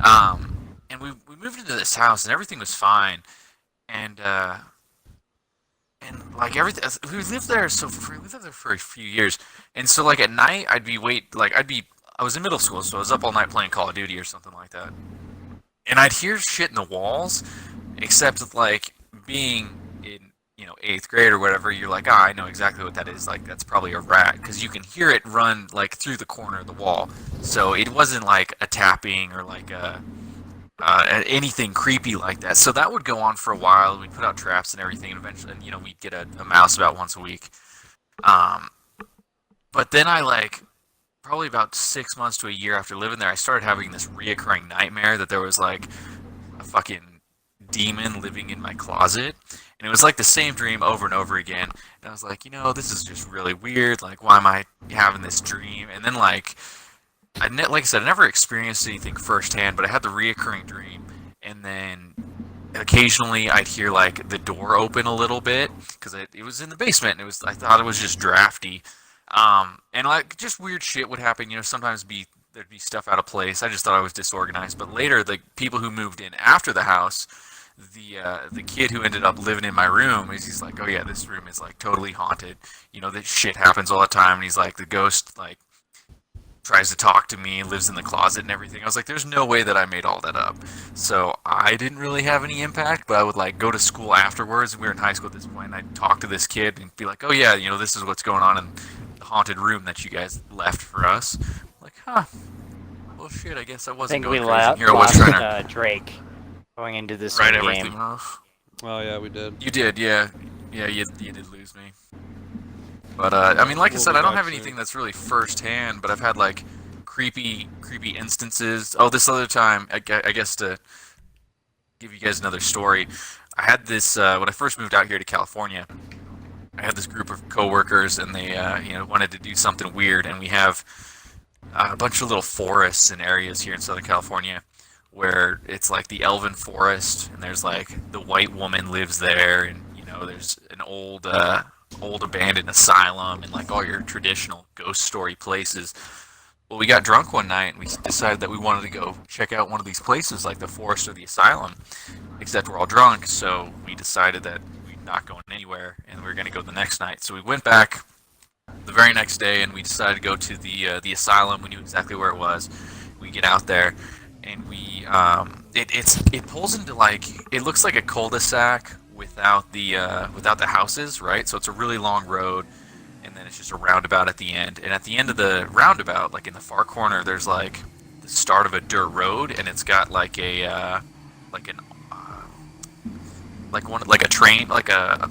A: And we moved into this house, and everything was fine. And and like everything, we lived there for a few years, and so like at night I was in middle school, so I was up all night playing Call of Duty or something like that, and I'd hear shit in the walls, except like being in 8th grade or whatever, you're like, I know exactly what that is. Like that's probably a rat because you can hear it run like through the corner of the wall. So it wasn't like a tapping or like anything creepy like that. So that would go on for a while. We'd put out traps and everything, and eventually, we'd get a mouse about once a week. But then probably about 6 months to a year after living there, I started having this reoccurring nightmare that there was like a fucking demon living in my closet. And it was like the same dream over and over again. And I was like, this is just really weird. Like, why am I having this dream? And then like I said, I never experienced anything firsthand, but I had the reoccurring dream. And then occasionally I'd hear like the door open a little bit because it was in the basement. And I thought it was just drafty. And like just weird shit would happen. Sometimes there'd be stuff out of place. I just thought I was disorganized. But later, the people who moved in after the house, the kid who ended up living in my room, he's like, oh yeah, this room is like totally haunted. This shit happens all the time. And he's like, the ghost like tries to talk to me, lives in the closet and everything. I was like, there's no way that I made all that up. So I didn't really have any impact, but I would like go to school afterwards. We were in high school at this point, and I'd talk to this kid and be like, oh yeah, this is what's going on in the haunted room that you guys left for us. I'm like, huh. Well shit, I guess I wasn't going crazy here. I was trying to
C: Drake going into this
A: write
C: game.
A: everything off.
E: Oh yeah, we did.
A: You did, yeah. Yeah, you did lose me. But I mean, like I said, I don't have anything that's really firsthand, but I've had like creepy instances. Oh, this other time, I guess to give you guys another story, I had this when I first moved out here to California. I had this group of coworkers, and they wanted to do something weird, and we have a bunch of little forests and areas here in Southern California where it's like the elven forest, and there's like the white woman lives there, and there's an old abandoned asylum and like all your traditional ghost story places. Well, we got drunk one night and we decided that we wanted to go check out one of these places like the forest or the asylum, except we're all drunk, so we decided that we're not going anywhere and we were going to go the next night. So we went back the very next day and we decided to go to the asylum. We knew exactly where it was. We get out there and it pulls into like, it looks like a cul-de-sac without the houses, right? So it's a really long road, and then it's just a roundabout at the end. And at the end of the roundabout, like in the far corner, there's like the start of a dirt road, and it's got like a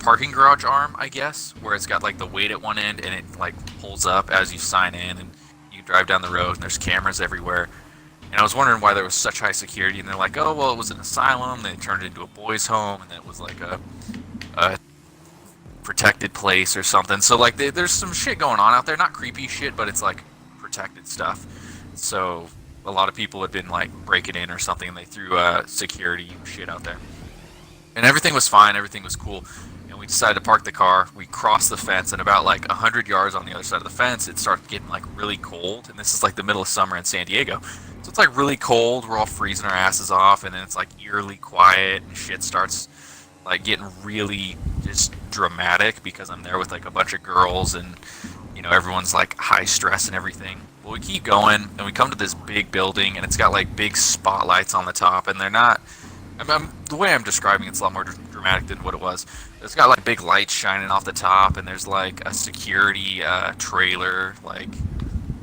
A: parking garage arm, I guess, where it's got like the weight at one end, and it like pulls up as you sign in, and you drive down the road, and there's cameras everywhere. And I was wondering why there was such high security, and they're like, oh, well, it was an asylum, then it turned into a boys' home, and then it was like a protected place or something. So, like, there's some shit going on out there. Not creepy shit, but it's, like, protected stuff. So, a lot of people had been, like, breaking in or something, and they threw security shit out there. And everything was fine. Everything was cool. And we decided to park the car. We crossed the fence, and about, like, 100 yards on the other side of the fence, it started getting, like, really cold. And this is, like, the middle of summer in San Diego. So it's like really cold, we're all freezing our asses off, and then it's like eerily quiet, and shit starts like getting really just dramatic because I'm there with like a bunch of girls, and everyone's like high stress and everything. Well, we keep going, and we come to this big building, and it's got like big spotlights on the top, and they're not, the way I'm describing it's a lot more dramatic than what it was. It's got like big lights shining off the top, and there's like a security trailer, like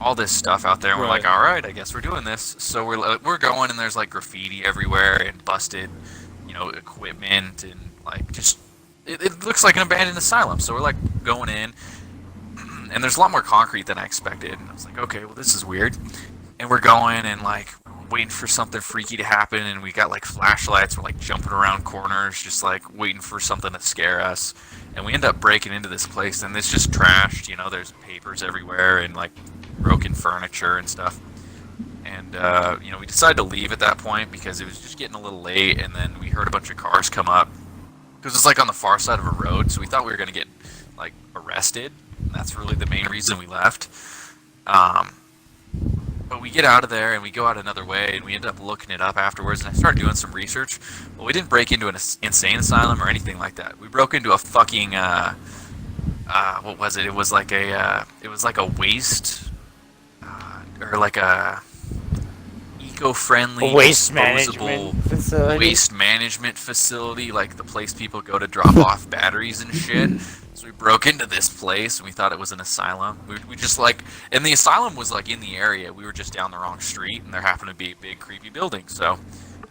A: all this stuff out there, and we're like, all right, I guess we're doing this. So we're going, and there's like graffiti everywhere and busted, equipment, and like just it looks like an abandoned asylum. So we're like going in, and there's a lot more concrete than I expected. And I was like, okay, well this is weird. And we're going and like waiting for something freaky to happen, and we got like flashlights. We're like jumping around corners, just like waiting for something to scare us. And we end up breaking into this place, and it's just trashed. There's papers everywhere and like broken furniture and stuff. And we decided to leave at that point because it was just getting a little late, and then we heard a bunch of cars come up because it's like on the far side of a road, so we thought we were going to get like arrested, and that's really the main reason we left. But we get out of there and we go out another way, and we end up looking it up afterwards. And I started doing some research. Well, we didn't break into an insane asylum or anything like that. We broke into a fucking what was it? It was like a waste or like a eco-friendly
C: Waste
A: disposable
C: management facility.
A: waste management facility, like the place people go to drop off batteries and shit. So we broke into this place and we thought it was an asylum. We just like, and the asylum was like in the area. We were just down the wrong street, and there happened to be a big creepy building. So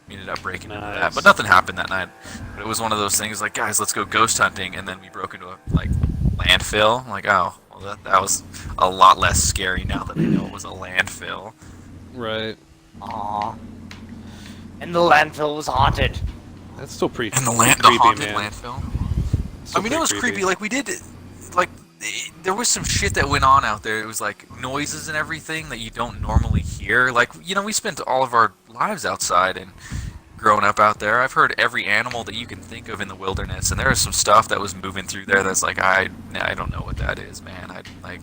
A: we ended up breaking into that, but nothing happened that night. But it was one of those things like, guys, let's go ghost hunting, and then we broke into a like landfill. I'm like, oh, well, that was a lot less scary now that I know it was a landfill.
E: Right.
C: Aww. And the landfill was haunted.
E: That's still pretty.
A: And the
E: creepy,
A: haunted
E: man.
A: landfill.
E: Still
A: I mean, it was
E: pretty
A: creepy. Like we did, like there was some shit that went on out there. It was like noises and everything that you don't normally hear. Like, you know, we spent all of our lives outside and growing up out there. I've heard every animal that you can think of in the wilderness, and there was some stuff that was moving through there that's like, I don't know what that is, man. I like,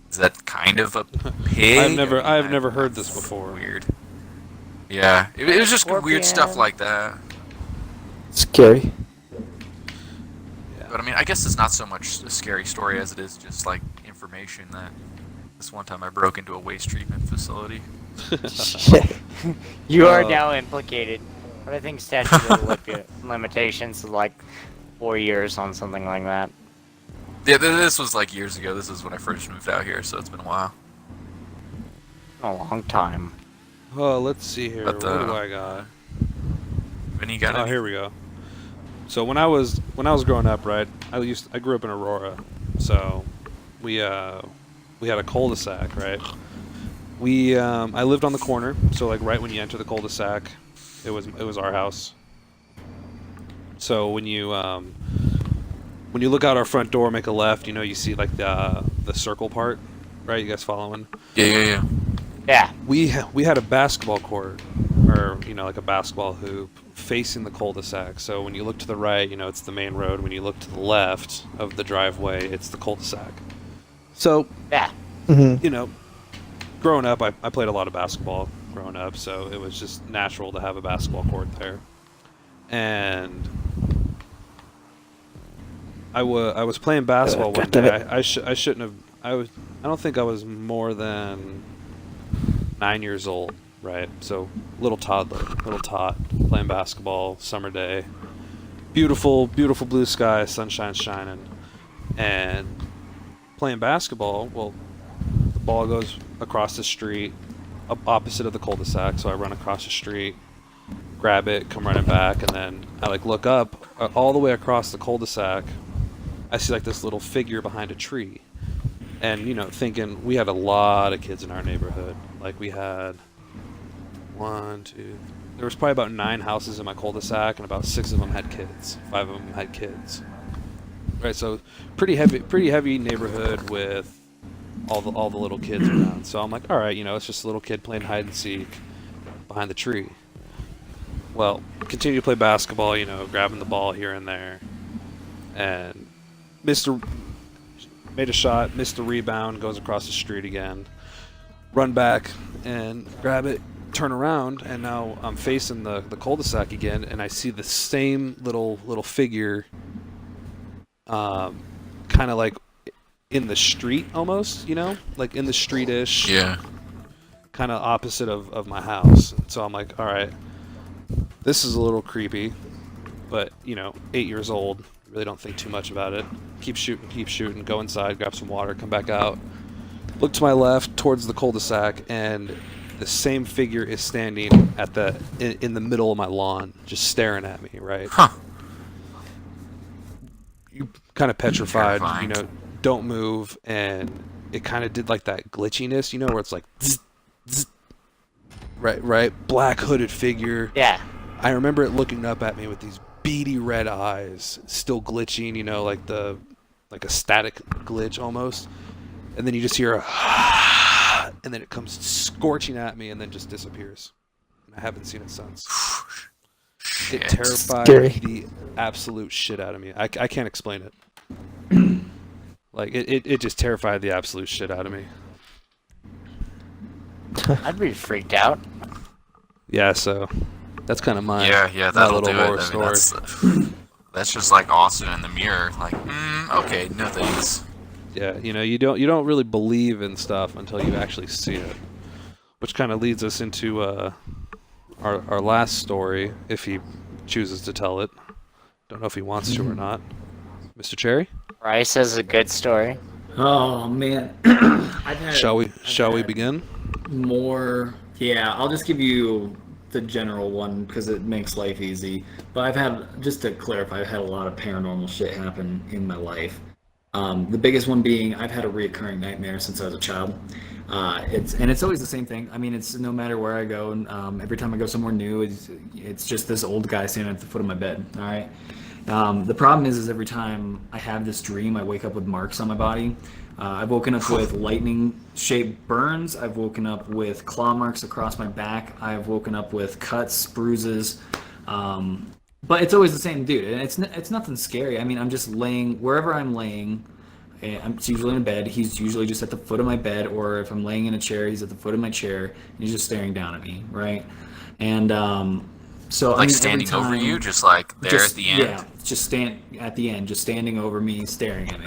A: is that kind of a pig?
E: I've never heard this before.
A: Weird. Yeah, it was just weird stuff
C: Scorpion.
A: like that.
D: Scary.
A: But I mean, I guess it's not so much a scary story as it is just like information that this one time I broke into a waste treatment facility.
C: You are now implicated. But I think statute of limitations is like 4 years on something like that.
A: Yeah, this was like years ago. This is when I first moved out here, so it's been a while.
C: A long time.
E: Oh, let's see here.
A: But,
E: What do I got?
A: Vinny, got
E: Oh,
A: any?
E: here we go. So when I was growing up, right? I grew up in Aurora, so we had a cul-de-sac, right? I lived on the corner, so like right when you enter the cul-de-sac, it was our house. So when you look out our front door, make a left, you see like the circle part, right? You guys following?
A: Yeah.
C: Yeah.
E: We had a basketball court, or like a basketball hoop facing the cul-de-sac. So when you look to the right, it's the main road. When you look to the left of the driveway, it's the cul-de-sac. So
C: Yeah.
E: growing up, I played a lot of basketball growing up, so it was just natural to have a basketball court there. And I was playing basketball one day. I shouldn't have. I don't think I was more than 9 years old, right? So little toddler, little tot, playing basketball, summer day, beautiful blue sky, sunshine shining, and playing basketball. Well, the ball goes across the street, opposite of the cul-de-sac. So I run across the street, grab it, come running back, and then I look up all the way across the cul-de-sac. I see this little figure behind a tree. And, thinking we had a lot of kids in our neighborhood. We had 1, 2, there was probably about 9 houses in my cul-de-sac, and about 6 of them had kids. 5 of them had kids. Right, so pretty heavy neighborhood with all the little kids around. So I'm like, all right, it's just a little kid playing hide and seek behind the tree. Well, continue to play basketball, grabbing the ball here and there, and made a shot, missed the rebound, goes across the street again. Run back and grab it, turn around, and now I'm facing the cul-de-sac again, and I see the same little figure, kind of in the street almost, like in the street-ish.
A: Yeah.
E: Kind of opposite of my house. So I'm like, all right, this is a little creepy, but 8 years old. Really don't think too much about it. Keep shooting, go inside, grab some water, come back out. Look to my left towards the cul-de-sac, and the same figure is standing in the middle of my lawn, just staring at me, right?
A: Huh.
E: You kind of petrified,
A: Terrifying.
E: don't move, and it kind of did that glitchiness, where it's like zzz, zzz. Right, black hooded figure.
C: Yeah.
E: I remember it looking up at me with these beady red eyes, still glitching, like a static glitch almost. And then you just hear a and then it comes scorching at me and then just disappears. I haven't seen it since. It
A: Shit.
E: terrified
D: Scary.
E: the absolute shit out of me. I can't explain it. It just terrified the absolute shit out of me.
C: I'd be freaked out.
E: Yeah, so that's kind of my
A: Yeah,
E: my
A: that'll
E: little
A: do
E: horror
A: it. I
E: story.
A: mean, that's just like Austin in the mirror. Like, okay, no thanks.
E: Yeah, you don't really believe in stuff until you actually see it, which kind of leads us into our last story, if he chooses to tell it. Don't know if he wants to or not. Mr. Cherry,
C: Bryce has a good story.
B: Oh man, I've had.
E: shall we
B: had
E: begin?
B: More. Yeah, I'll just give you the general one because it makes life easy. But I've had, just to clarify, I've had a lot of paranormal shit happen in my life. The biggest one being I've had a reoccurring nightmare since I was a child. It's always the same thing. I mean, it's no matter where I go, and every time I go somewhere new, it's just this old guy standing at the foot of my bed. All right. The problem is every time I have this dream, I wake up with marks on my body. I've woken up with lightning-shaped burns. I've woken up with claw marks across my back. I've woken up with cuts, bruises. But it's always the same dude, and it's nothing scary. I mean, I'm just laying wherever I'm laying. It's usually in a bed. He's usually just at the foot of my bed, or if I'm laying in a chair, he's at the foot of my chair. And he's just staring down at me, right? And so
A: Like
B: I mean,
A: standing
B: every
A: over
B: time,
A: you, just like there
B: just,
A: at the end.
B: yeah, just stand at the end, just standing over me, staring at me.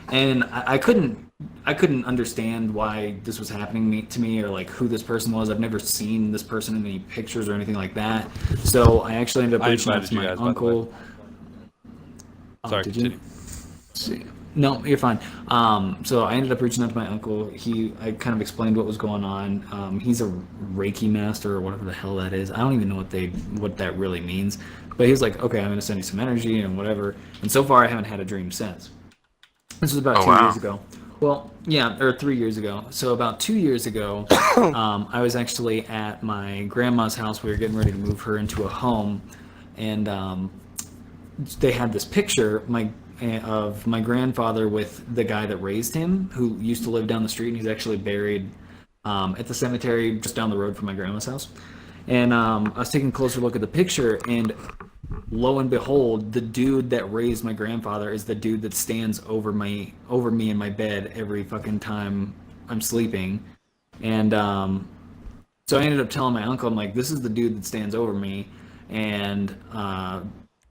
B: And I couldn't understand why this was happening to me, or like who this person was. I've never seen this person in any pictures or anything like that. So I actually ended up
E: I
B: reaching out
E: invited
B: to
E: you
B: my
E: guys, by the
B: uncle.
E: Sorry,
B: Did
E: continue.
B: you? No, you're fine. So I ended up reaching out to my uncle. I kind of explained what was going on. He's a Reiki master or whatever the hell that is. I don't even know what that really means. But he was like, okay, I'm going to send you some energy and whatever. And so far, I haven't had a dream since. This was about 2 years ago. Well, yeah, or 3 years ago. So about 2 years ago, I was actually at my grandma's house. We were getting ready to move her into a home, and they had this picture of my grandfather with the guy that raised him, who used to live down the street, and he's actually buried at the cemetery just down the road from my grandma's house. And I was taking a closer look at the picture, and lo and behold, the dude that raised my grandfather is the dude that stands over me in my bed every fucking time I'm sleeping. And so I ended up telling my uncle, I'm like, this is the dude that stands over me. And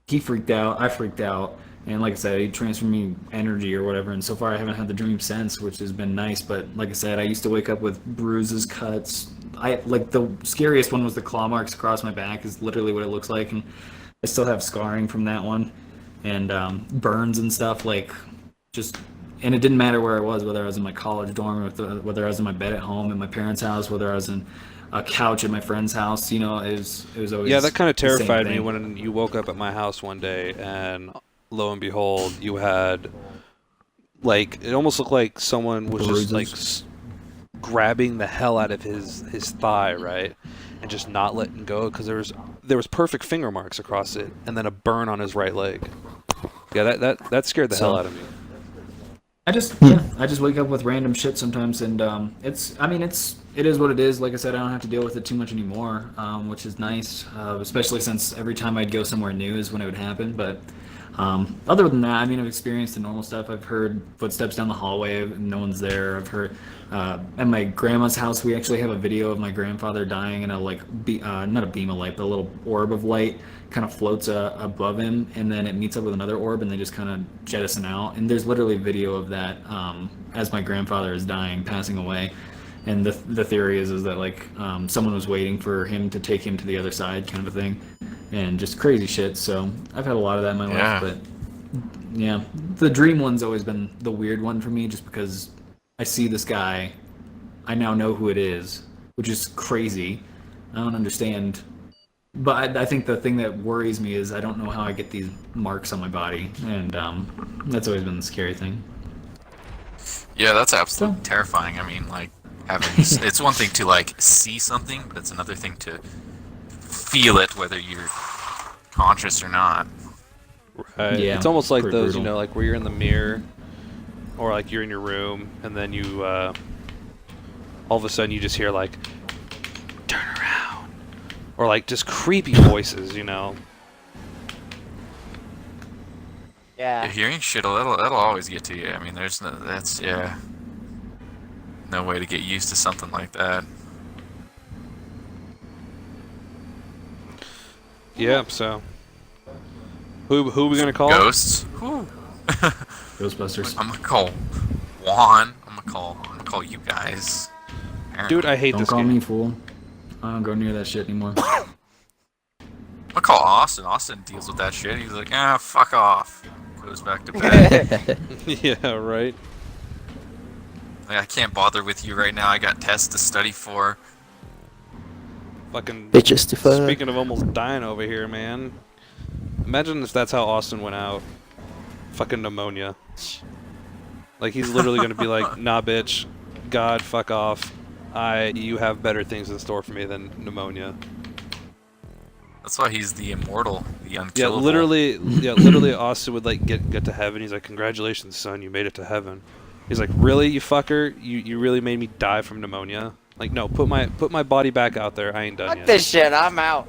B: he freaked out. I freaked out. And like I said, he transferred me energy or whatever. And so far, I haven't had the dream since, which has been nice. But like I said, I used to wake up with bruises, cuts. The scariest one was the claw marks across my back. Is literally what it looks like, and I still have scarring from that one, and burns and stuff. And it didn't matter where I was, whether I was in my college dorm, or whether I was in my bed at home at my parents' house, whether I was in a couch at my friend's house. It was always
E: Yeah, that kind of
B: the same
E: terrified me
B: thing.
E: when you woke up at my house one day and lo and behold, you had it almost looked like someone was just like grabbing the hell out of his thigh, right, and just not letting go because there was perfect finger marks across it, and then a burn on his right leg. Yeah, that scared the hell out of me.
B: I just wake up with random shit sometimes, and it is what it is. Like I said, I don't have to deal with it too much anymore, which is nice. Especially since every time I'd go somewhere new is when it would happen. But other than that, I mean, I've experienced the normal stuff. I've heard footsteps down the hallway, and no one's there. I've heard at my grandma's house, we actually have a video of my grandfather dying, and not a beam of light, but a little orb of light kind of floats above him, and then it meets up with another orb, and they just kind of jettison out. And there's literally video of that as my grandfather is dying, passing away. And the theory is that someone was waiting for him to take him to the other side, kind of a thing, and just crazy shit. So I've had a lot of that in my life, but yeah, the dream one's always been the weird one for me, just because I see this guy, I now know who it is, which is crazy. I don't understand. But I think the thing that worries me is I don't know how I get these marks on my body, and that's always been the scary thing.
A: Yeah, that's absolutely terrifying. I mean, it's one thing to see something, but it's another thing to feel it, whether you're conscious or not.
E: Right.
B: Yeah,
E: It's almost like
B: pretty
E: those,
B: brutal.
E: where you're in the mirror, or you're in your room, and then you all of a sudden you just hear turn around, or just creepy voices,
A: Yeah,
C: Yeah.
A: hearing shit, that'll always get to you. I mean, no way to get used to something like that.
E: Yeah. So, who are we gonna call?
A: Ghosts. Whew.
B: Ghostbusters.
A: I'm gonna call Juan. I'm gonna call you guys.
E: Dude, I hate
B: Don't
E: this
B: call
E: game.
B: me fool. I don't go near that shit anymore.
A: I'm gonna call Austin. Austin deals with that shit. He's like, fuck off. Goes back to bed.
E: Yeah, right.
A: Like, I can't bother with you right now. I got tests to study for.
E: Fucking
D: Bitches to fuck.
E: Speaking of almost dying over here, man. Imagine if that's how Austin went out. Fucking pneumonia. Like, he's literally gonna be like, nah, bitch. God, fuck off. You have better things in store for me than pneumonia.
A: That's why he's the immortal, the
E: Yeah,
A: unkillable.
E: literally, Austin would like get to heaven. He's like, congratulations, son, you made it to heaven. He's like, really, you fucker? You really made me die from pneumonia? Like, no, put my body back out there. I ain't done
C: Fuck
E: yet.
C: this shit, I'm out.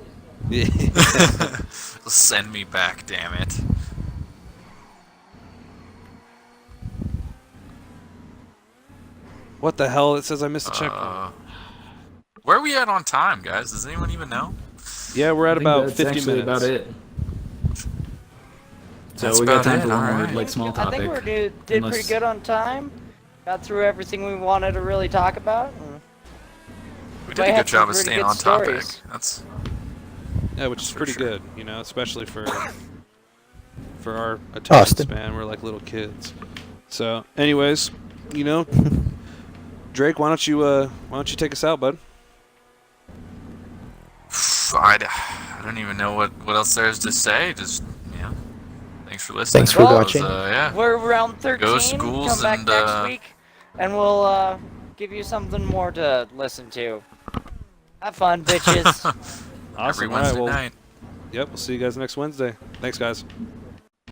A: Send me back, damn it.
E: What the hell? It says I missed a checkpoint.
A: Where are we at on time, guys? Does anyone even know?
E: Yeah, we're at
B: I think
E: about
B: that's
E: 50
B: actually
E: minutes.
B: about it. So
A: That's
B: we got
A: about
B: time
A: it,
B: for one more
A: alright.
B: like small
C: I
B: topic.
C: think we did
B: Unless-
C: pretty good on time. Got through everything we wanted to really talk about.
A: We
C: Might
A: did a
C: have
A: good job
C: some
A: of
C: pretty
A: staying
C: good
A: on topic.
C: stories.
A: That's
E: Yeah, which is
A: For
E: pretty
A: sure.
E: good, you know, especially for our attention
D: Austin.
E: span. We're like little kids. So, anyways, you know, Drake, why don't you take us out, bud?
A: I don't even know what else there is to say. Just thanks for listening.
D: Thanks for
A: That was,
D: watching.
A: yeah.
C: We're around 13.
A: Go schools
C: Come back
A: and,
C: next week, and we'll give you something more to listen to. Have fun, bitches.
E: Awesome.
A: Every
E: All right,
A: Wednesday
E: well,
A: night.
E: yep, we'll see you guys next Wednesday. Thanks, guys.